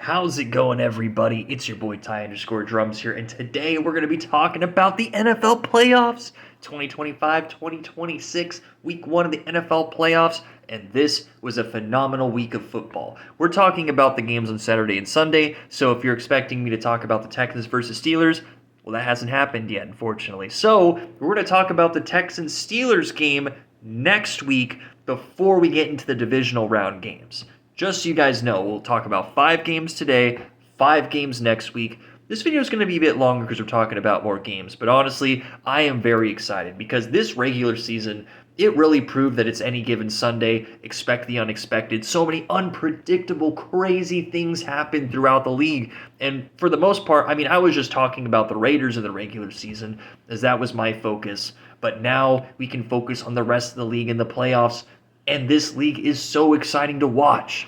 How's it going, everybody? It's your boy Ty_Drums here, and today we're going to be talking about the NFL playoffs 2025-2026, week one of the NFL playoffs, and this was a phenomenal week of football. We're talking about the games on Saturday and Sunday, so if you're expecting me to talk about the Texans versus Steelers, well, that hasn't happened yet, unfortunately. So we're going to talk about the Texans-Steelers game next week before we get into the divisional round games. Just so you guys know, we'll talk about 5 games today, 5 games next week. This video is going to be a bit longer because we're talking about more games, but honestly, I am very excited because this regular season, it really proved that it's any given Sunday. Expect the unexpected. So many unpredictable, crazy things happen throughout the league. And for the most part, I was just talking about the Raiders in the regular season as that was my focus. But now we can focus on the rest of the league in the playoffs. And this league is so exciting to watch.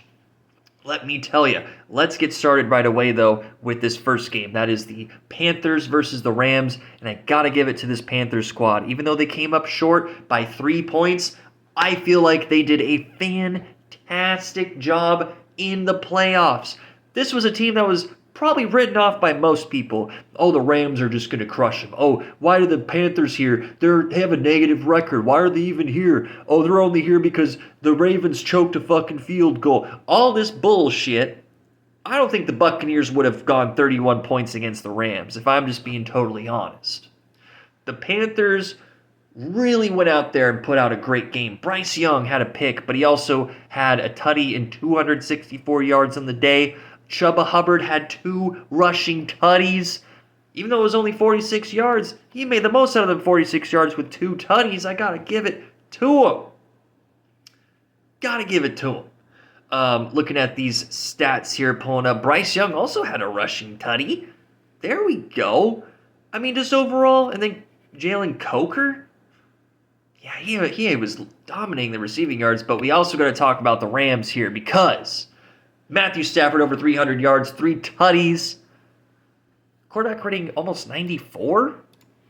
Let me tell you. Let's get started right away, though, with this first game. That is the Panthers versus the Rams, and I got to give it to this Panthers squad. Even though they came up short by 3 points, I feel like they did a fantastic job in the playoffs. This was a team that was probably written off by most people. Oh, the Rams are just going to crush them. Oh, why are the Panthers here? They have a negative record. Why are they even here? Oh, they're only here because the Ravens choked a fucking field goal. All this bullshit. I don't think the Buccaneers would have gone 31 points against the Rams, if I'm just being totally honest. The Panthers really went out there and put out a great game. Bryce Young had a pick, but he also had a tutty and 264 yards on the day. Chuba Hubbard had 2 rushing tutties. Even though it was only 46 yards, he made the most out of the 46 yards with 2 tutties. I gotta give it to him. Gotta give it to him. Looking at these stats here, pulling up, Bryce Young also had a rushing tutty. There we go. Just overall, and then Jalen Coker. Yeah, he was dominating the receiving yards, but we also got to talk about the Rams here because Matthew Stafford over 300 yards, 3 tutties. Quarterback rating almost 94.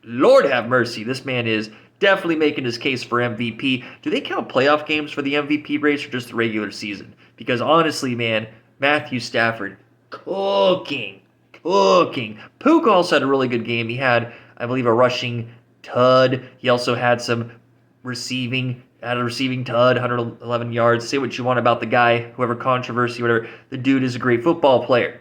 Lord have mercy, this man is definitely making his case for MVP. Do they count playoff games for the MVP race or just the regular season? Because honestly, man, Matthew Stafford, cooking. Puka also had a really good game. He had, I believe, a rushing tud. He also had some receiving, had a receiving tud, 111 yards. Say what you want about the guy, whoever controversy, whatever. The dude is a great football player.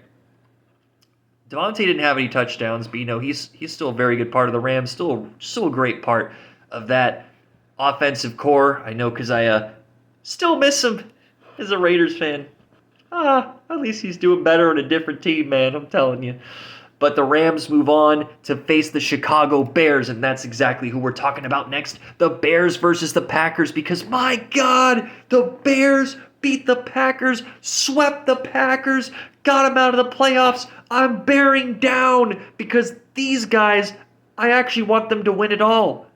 Devontae didn't have any touchdowns, but he's still a very good part of the Rams. Still a great part of that offensive core. I know because I still miss him as a Raiders fan. At least he's doing better on a different team, man. I'm telling you. But the Rams move on to face the Chicago Bears, and that's exactly who we're talking about next. The Bears versus the Packers, because my God, the Bears beat the Packers, swept the Packers, got them out of the playoffs. I'm bearing down because these guys, I actually want them to win it all.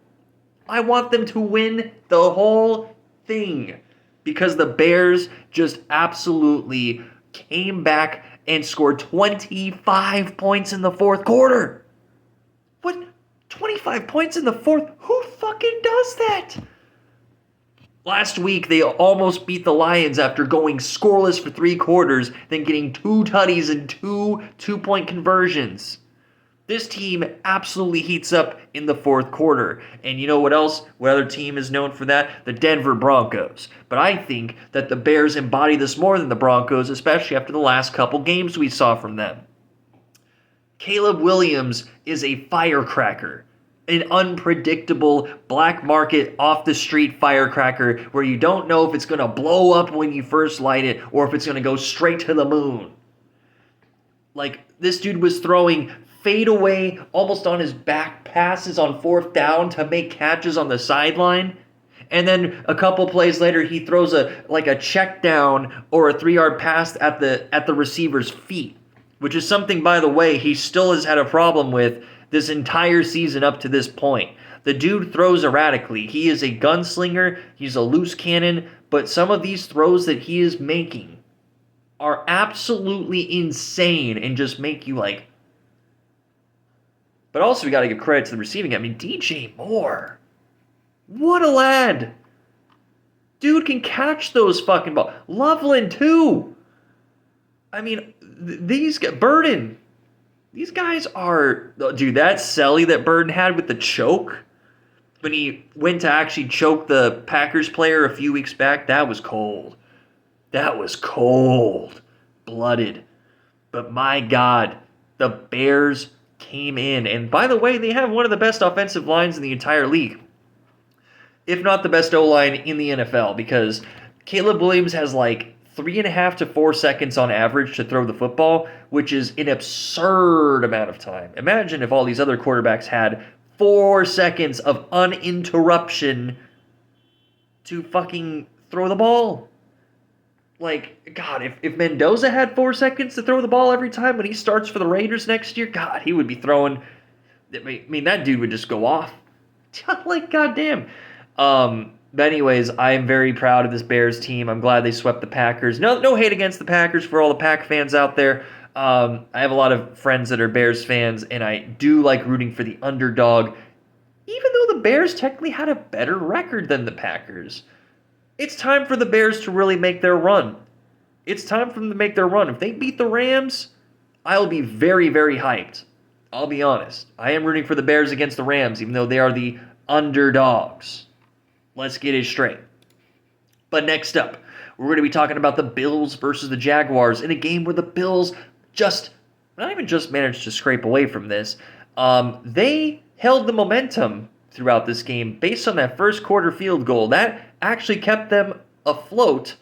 I want them to win the whole thing because the Bears just absolutely came back and scored 25 points in the fourth quarter. What? 25 points in the fourth? Who fucking does that? Last week, they almost beat the Lions after going scoreless for 3 quarters, then getting 2 tutties and 2 two-point conversions. This team absolutely heats up in the fourth quarter. And you know what else? What other team is known for that? The Denver Broncos. But I think that the Bears embody this more than the Broncos, especially after the last couple games we saw from them. Caleb Williams is a firecracker. An unpredictable black market off the street firecracker where you don't know if it's going to blow up when you first light it or if it's going to go straight to the moon. Like, this dude was throwing fadeaway, almost on his back passes on 4th down to make catches on the sideline. And then a couple plays later, he throws a check down or a 3-yard pass at the receiver's feet, which is something, by the way, he still has had a problem with this entire season up to this point. The dude throws erratically. He is a gunslinger. He's a loose cannon. But some of these throws that he is making are absolutely insane and just make you like. But also, we got to give credit to the receiving. DJ Moore. What a lad. Dude can catch those fucking balls. Loveland, too. I mean, these guys, Burden, these guys are, dude, that celly that Burden had with the choke, when he went to actually choke the Packers player a few weeks back, that was cold. That was cold. Blooded. But my God, the Bears came in. And by the way, they have one of the best offensive lines in the entire league. If not the best O-line in the NFL, because Caleb Williams has like 3.5 to 4 seconds on average to throw the football, which is an absurd amount of time. Imagine if all these other quarterbacks had 4 seconds of uninterruption to fucking throw the ball. Like, God, if Mendoza had 4 seconds to throw the ball every time when he starts for the Raiders next year, God, he would be throwing. I mean, that dude would just go off. Like, goddamn. But anyways, I am very proud of this Bears team. I'm glad they swept the Packers. No hate against the Packers for all the Pack fans out there. I have a lot of friends that are Bears fans, and I do like rooting for the underdog, even though the Bears technically had a better record than the Packers. It's time for the Bears to really make their run. It's time for them to make their run. If they beat the Rams, I'll be very, very hyped. I'll be honest. I am rooting for the Bears against the Rams, even though they are the underdogs. Let's get it straight. But next up, we're going to be talking about the Bills versus the Jaguars in a game where the Bills not even just managed to scrape away from this. They held the momentum throughout this game based on that first quarter field goal. That actually kept them afloat.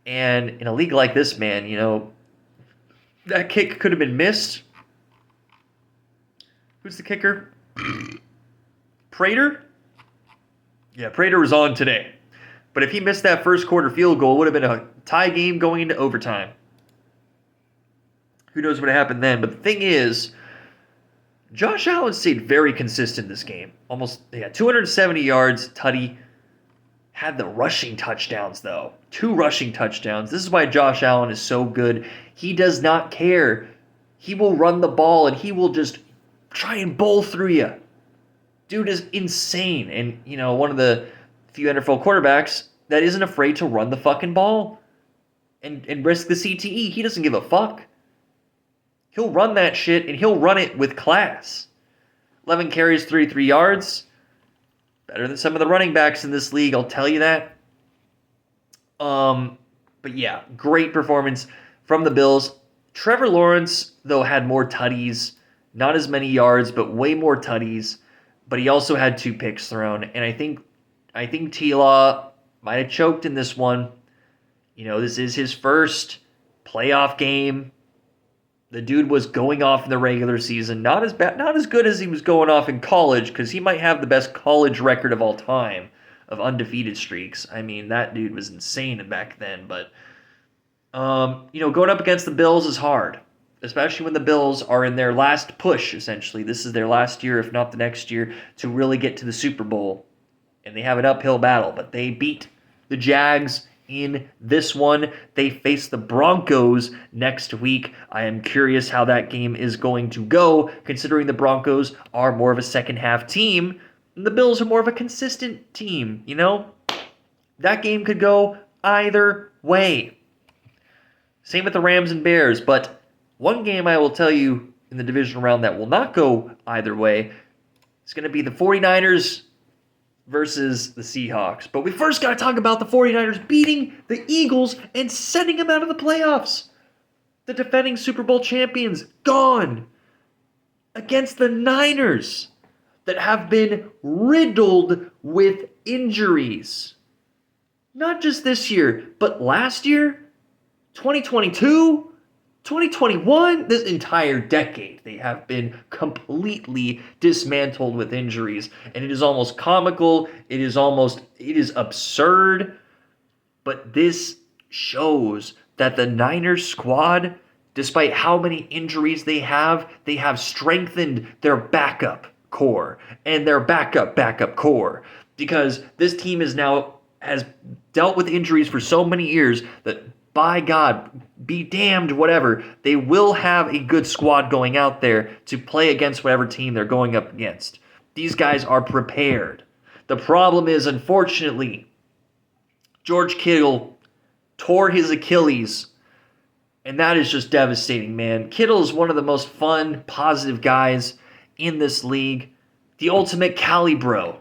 And in a league like this, man, that kick could have been missed. Who's the kicker? Prater? Yeah, Prater was on today. But if he missed that first quarter field goal, it would have been a tie game going into overtime. Who knows what happened then? But the thing is, Josh Allen stayed very consistent this game. Almost, 270 yards, tutty. Had the rushing touchdowns, though. 2 rushing touchdowns. This is why Josh Allen is so good. He does not care. He will run the ball, and he will just try and bowl through you. Dude is insane. And, one of the few NFL quarterbacks that isn't afraid to run the fucking ball and risk the CTE. He doesn't give a fuck. He'll run that shit, and he'll run it with class. 11 carries, 33 yards. Better than some of the running backs in this league, I'll tell you that. But yeah, great performance from the Bills. Trevor Lawrence, though, had more tutties. Not as many yards, but way more tutties. But he also had 2 picks thrown. And I think T-Law might have choked in this one. This is his first playoff game. The dude was going off in the regular season. Not as bad, not as good as he was going off in college, because he might have the best college record of all time of undefeated streaks. I mean, that dude was insane back then. But, going up against the Bills is hard, especially when the Bills are in their last push, essentially. This is their last year, if not the next year, to really get to the Super Bowl. And they have an uphill battle, but they beat the Jags in this one. They face the Broncos next week. I am curious how that game is going to go, considering the Broncos are more of a second-half team, and the Bills are more of a consistent team, That game could go either way. Same with the Rams and Bears, but one game I will tell you in the divisional round that will not go either way is going to be the 49ers versus the Seahawks. But we first got to talk about the 49ers beating the Eagles and sending them out of the playoffs. The defending Super Bowl champions gone against the Niners that have been riddled with injuries. Not just this year, but last year, 2022, 2021, this entire decade, they have been completely dismantled with injuries. And it is almost comical. It is absurd. But this shows that the Niners squad, despite how many injuries they have strengthened their backup core and their backup core. Because this team has dealt with injuries for so many years that, by God, be damned, whatever, they will have a good squad going out there to play against whatever team they're going up against. These guys are prepared. The problem is, unfortunately, George Kittle tore his Achilles And that is just devastating, man. Kittle is one of the most fun, positive guys in this league. The ultimate Cali bro,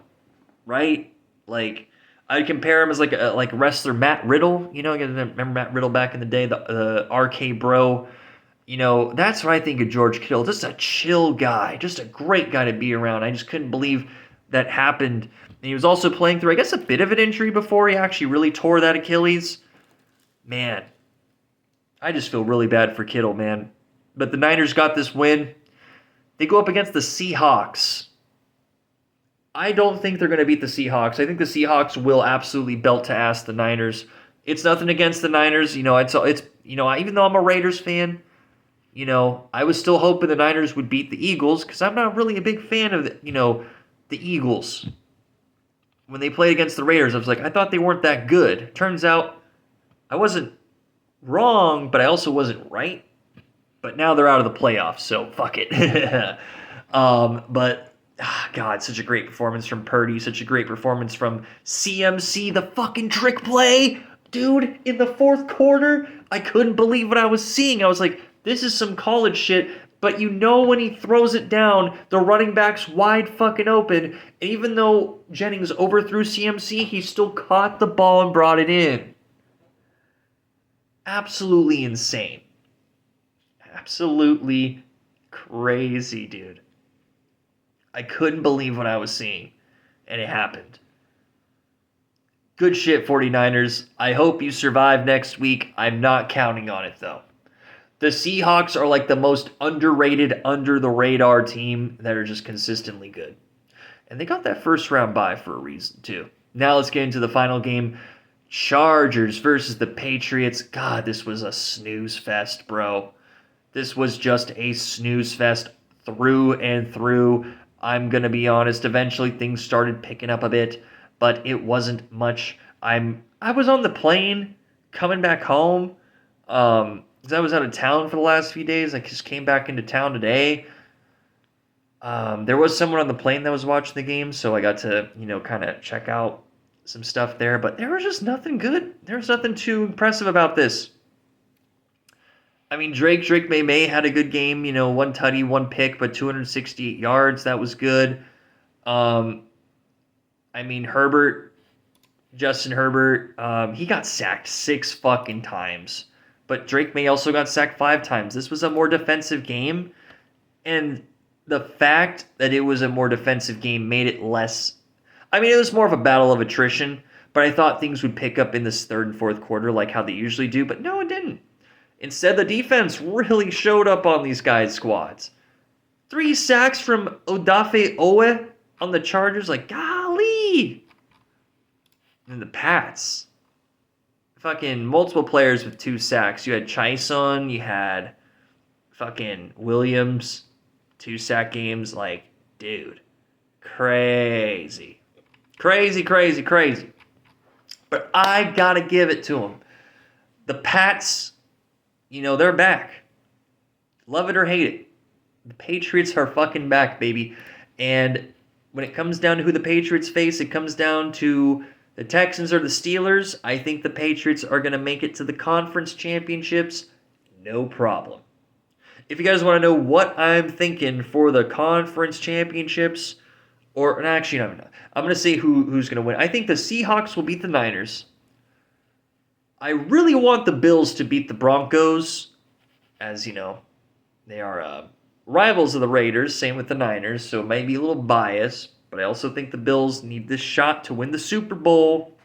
right? Like, I'd compare him as like wrestler Matt Riddle. You know, you remember Matt Riddle back in the day, the RK bro. You know, that's what I think of George Kittle. Just a chill guy, just a great guy to be around. I just couldn't believe that happened. And he was also playing through, I guess, a bit of an injury before he actually really tore that Achilles. Man, I just feel really bad for Kittle, man. But the Niners got this win. They go up against the Seahawks. I don't think they're going to beat the Seahawks. I think the Seahawks will absolutely belt to ass the Niners. It's nothing against the Niners. You know, even though I'm a Raiders fan, you know, I was still hoping the Niners would beat the Eagles because I'm not really a big fan of the Eagles. When they played against the Raiders, I was like, I thought they weren't that good. Turns out I wasn't wrong, but I also wasn't right. But now they're out of the playoffs, so fuck it. God, such a great performance from Purdy. Such a great performance from CMC. The fucking trick play. Dude, in the fourth quarter, I couldn't believe what I was seeing. I was like, this is some college shit. But you know when he throws it down, the running back's wide fucking open. And even though Jennings overthrew CMC, he still caught the ball and brought it in. Absolutely insane. Absolutely crazy, dude. I couldn't believe what I was seeing, and it happened. Good shit, 49ers. I hope you survive next week. I'm not counting on it, though. The Seahawks are like the most underrated, under-the-radar team that are just consistently good. And they got that first-round bye for a reason, too. Now let's get into the final game. Chargers versus the Patriots. God, this was a snooze fest, bro. This was just a snooze fest through and through. I'm going to be honest, eventually things started picking up a bit, but it wasn't much. I was on the plane coming back home because I was out of town for the last few days. I just came back into town today. There was someone on the plane that was watching the game, so I got to, kind of check out some stuff there, but there was just nothing good. There was nothing too impressive about this. I mean, Drake May had a good game, one tutty, one pick, but 268 yards. That was good. Justin Herbert, he got sacked 6 fucking times. But Drake May also got sacked 5 times. This was a more defensive game. And the fact that it was a more defensive game made it less... I mean, it was more of a battle of attrition. But I thought things would pick up in this third and fourth quarter like how they usually do. But no, it didn't. Instead, the defense really showed up on these guys' squads. 3 sacks from Odafe Owe on the Chargers, like, golly! And the Pats. Fucking multiple players with 2 sacks. You had Chason, you had fucking Williams, 2 sack games. Like, dude, crazy. Crazy, crazy, crazy. But I gotta give it to them. The Pats... they're back. Love it or hate it. The Patriots are fucking back, baby. And when it comes down to who the Patriots face, it comes down to the Texans or the Steelers. I think the Patriots are going to make it to the conference championships. No problem. If you guys want to know what I'm thinking for the conference championships, I'm going to say who's going to win. I think the Seahawks will beat the Niners. I really want the Bills to beat the Broncos, as they are rivals of the Raiders, same with the Niners, so it might be a little biased, but I also think the Bills need this shot to win the Super Bowl.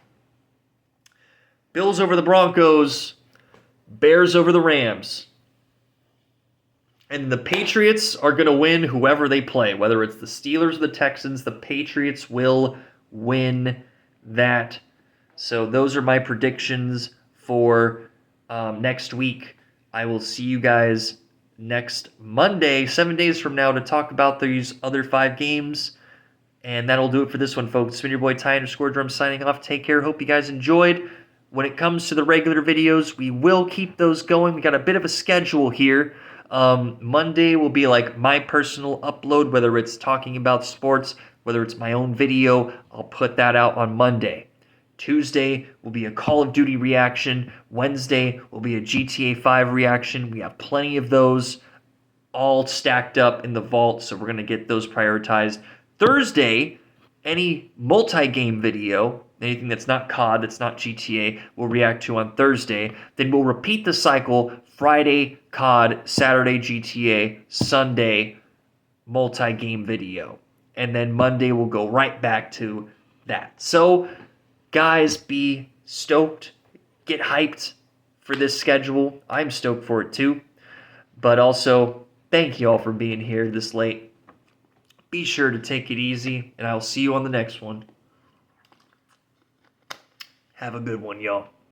Bills over the Broncos, Bears over the Rams. And the Patriots are going to win whoever they play, whether it's the Steelers or the Texans, the Patriots will win that. So those are my predictions for next week. I will see you guys next Monday, 7 days from now, to talk about these other 5 games. And that'll do it for this one, folks. It's been your boy Ty_Drum signing off. Take care. Hope you guys enjoyed. When it comes to the regular videos, we will keep those going. We got a bit of a schedule here. Monday will be like my personal upload, whether it's talking about sports, whether it's my own video. I'll put that out on Monday. Tuesday will be a Call of Duty reaction. Wednesday will be a GTA 5 reaction. We have plenty of those all stacked up in the vault, so we're going to get those prioritized. Thursday, any multi-game video, anything that's not COD, that's not GTA, we'll react to on Thursday. Then we'll repeat the cycle Friday, COD, Saturday, GTA, Sunday, multi-game video. And then Monday we'll go right back to that. So, guys, be stoked. Get hyped for this schedule. I'm stoked for it too. But also, thank you all for being here this late. Be sure to take it easy, and I'll see you on the next one. Have a good one, y'all.